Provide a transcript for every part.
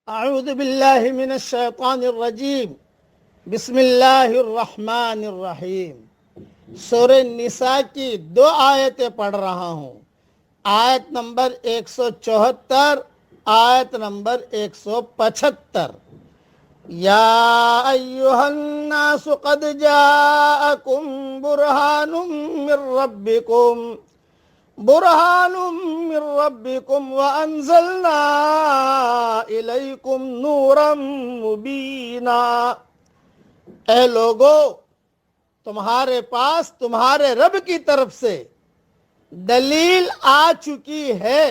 اعوذ باللہ من الشیطان الرجیم بسم اللہ الرحمن الرحیم۔ سورہ نساء کی 2 آیتیں پڑھ رہا ہوں۔ آیت نمبر 174، آیت نمبر 175۔ یا ایہا الناس قد جاءکم برہان من ربکم وانزلنا الیکم نورا مبینا۔ اے لوگو، تمہارے پاس تمہارے رب کی طرف سے دلیل آ چکی ہے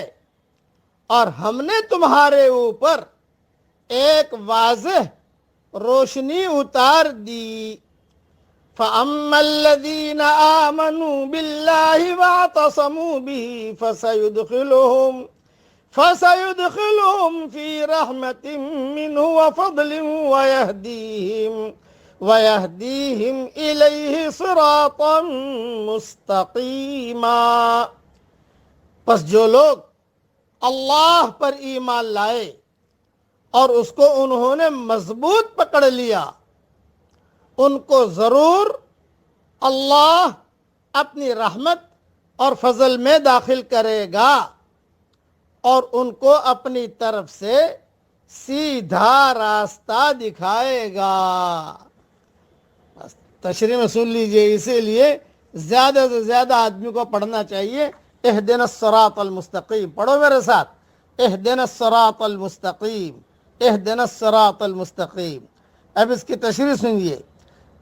اور ہم نے تمہارے اوپر ایک واضح روشنی اتار دی۔ فَأَمَّا الَّذِينَ آمَنُوا بِاللَّهِ وَاعْتَصَمُوا بِهِ فَسَيُدْخِلُهُمْ فِي رَحْمَةٍ مِّنْهُ وَفَضْلٍ وَيَهْدِيهِمْ إِلَيْهِ صِرَاطًا مُسْتَقِيمًا۔ پس جو لوگ اللہ پر ایمان لائے اور اس کو انہوں نے مضبوط پکڑ لیا، ان کو ضرور اللہ اپنی رحمت اور فضل میں داخل کرے گا اور ان کو اپنی طرف سے سیدھا راستہ دکھائے گا۔ تشریح میں سن لیجئے، اسی لیے زیادہ سے زیادہ آدمی کو پڑھنا چاہیے۔ اہدنا الصراط المستقیم، پڑھو میرے ساتھ، اہدنا الصراط المستقیم، اہدنا الصراط المستقیم۔ اب اس کی تشریح سنیے۔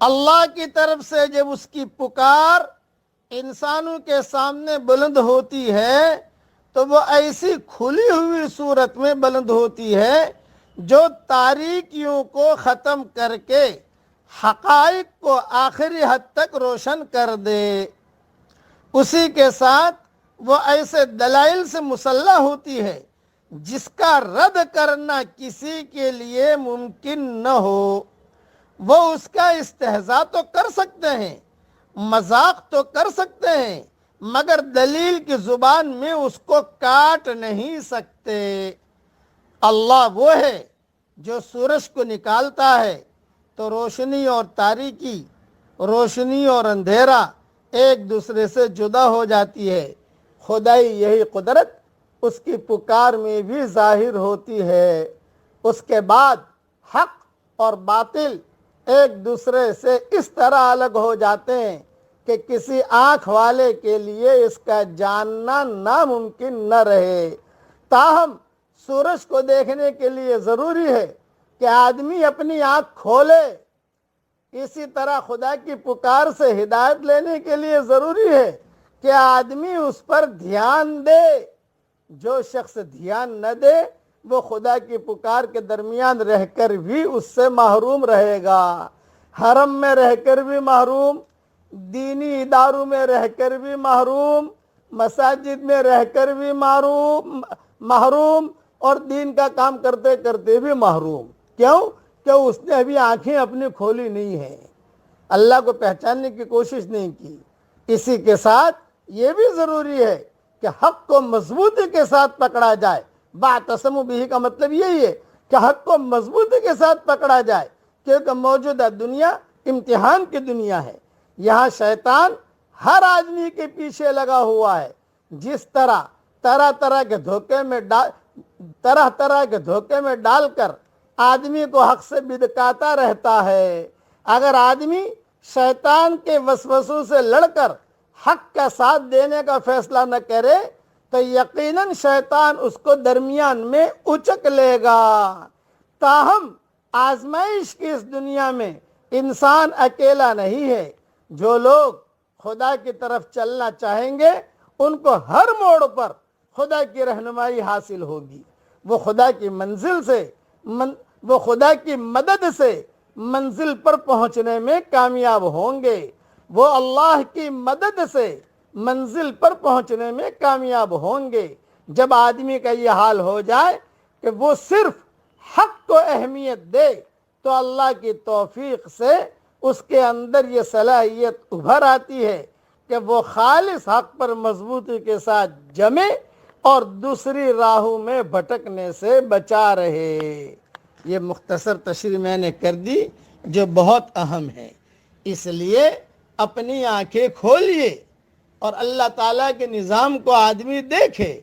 اللہ کی طرف سے جب اس کی پکار انسانوں کے سامنے بلند ہوتی ہے تو وہ ایسی کھلی ہوئی صورت میں بلند ہوتی ہے جو تاریکیوں کو ختم کر کے حقائق کو آخری حد تک روشن کر دے۔ اسی کے ساتھ وہ ایسے دلائل سے مسلح ہوتی ہے جس کا رد کرنا کسی کے لیے ممکن نہ ہو۔ وہ اس کا استہزاء تو کر سکتے ہیں، مذاق تو کر سکتے ہیں، مگر دلیل کی زبان میں اس کو کاٹ نہیں سکتے۔ اللہ وہ ہے جو سورج کو نکالتا ہے تو روشنی اور تاریکی، روشنی اور اندھیرا ایک دوسرے سے جدا ہو جاتی ہے۔ خدائی یہی قدرت اس کی پکار میں بھی ظاہر ہوتی ہے۔ اس کے بعد حق اور باطل ایک دوسرے سے اس طرح الگ ہو جاتے ہیں کہ کسی آنکھ والے کے لیے اس کا جاننا ناممکن نہ رہے۔ تاہم سورج کو دیکھنے کے لیے ضروری ہے کہ آدمی اپنی آنکھ کھولے۔ اسی طرح خدا کی پکار سے ہدایت لینے کے لیے ضروری ہے کہ آدمی اس پر دھیان دے۔ جو شخص دھیان نہ دے وہ خدا کی پکار کے درمیان رہ کر بھی اس سے محروم رہے گا۔ حرم میں رہ کر بھی محروم، دینی اداروں میں رہ کر بھی محروم، مساجد میں رہ کر بھی محروم اور دین کا کام کرتے کرتے بھی محروم۔ کیوں؟ کہ اس نے ابھی آنکھیں اپنی کھولی نہیں ہیں، اللہ کو پہچاننے کی کوشش نہیں کی۔ اسی کے ساتھ یہ بھی ضروری ہے کہ حق کو مضبوطی کے ساتھ پکڑا جائے۔ واعتصموا بہ کا مطلب یہی ہے کہ حق کو مضبوطی کے ساتھ پکڑا جائے، کیونکہ موجودہ دنیا امتحان کی دنیا ہے۔ یہاں شیطان ہر آدمی کے پیچھے لگا ہوا ہے۔ جس طرح طرح طرح کے دھوکے میں ڈال کر آدمی کو حق سے بدکاتا رہتا ہے۔ اگر آدمی شیطان کے وسوسوں سے لڑ کر حق کا ساتھ دینے کا فیصلہ نہ کرے تو یقیناً شیطان اس کو درمیان میں اچک لے گا۔ تاہم آزمائش کی اس دنیا میں انسان اکیلا نہیں ہے۔ جو لوگ خدا کی طرف چلنا چاہیں گے ان کو ہر موڑ پر خدا کی رہنمائی حاصل ہوگی۔ وہ خدا کی مدد سے منزل پر پہنچنے میں کامیاب ہوں گے۔ وہ اللہ کی مدد سے منزل پر پہنچنے میں کامیاب ہوں گے۔ جب آدمی کا یہ حال ہو جائے کہ وہ صرف حق کو اہمیت دے تو اللہ کی توفیق سے اس کے اندر یہ صلاحیت ابھر آتی ہے کہ وہ خالص حق پر مضبوطی کے ساتھ جمے اور دوسری راہوں میں بھٹکنے سے بچا رہے۔ یہ مختصر تشریح میں نے کر دی جو بہت اہم ہے۔ اس لیے اپنی آنکھیں کھولیے اور اللہ تعالیٰ کے نظام کو آدمی دیکھے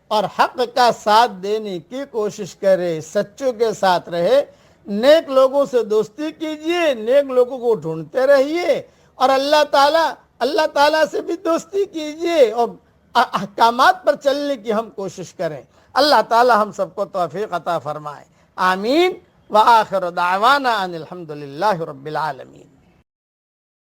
اور حق کا ساتھ دینے کی کوشش کرے، سچوں کے ساتھ رہے، نیک لوگوں سے دوستی کیجئے، نیک لوگوں کو ڈھونڈتے رہیے، اور اللہ تعالیٰ سے بھی دوستی کیجئے اور احکامات پر چلنے کی ہم کوشش کریں۔ اللہ تعالیٰ ہم سب کو توفیق عطا فرمائے، آمین۔ وآخر دعوانا ان الحمد للہ رب العالمین۔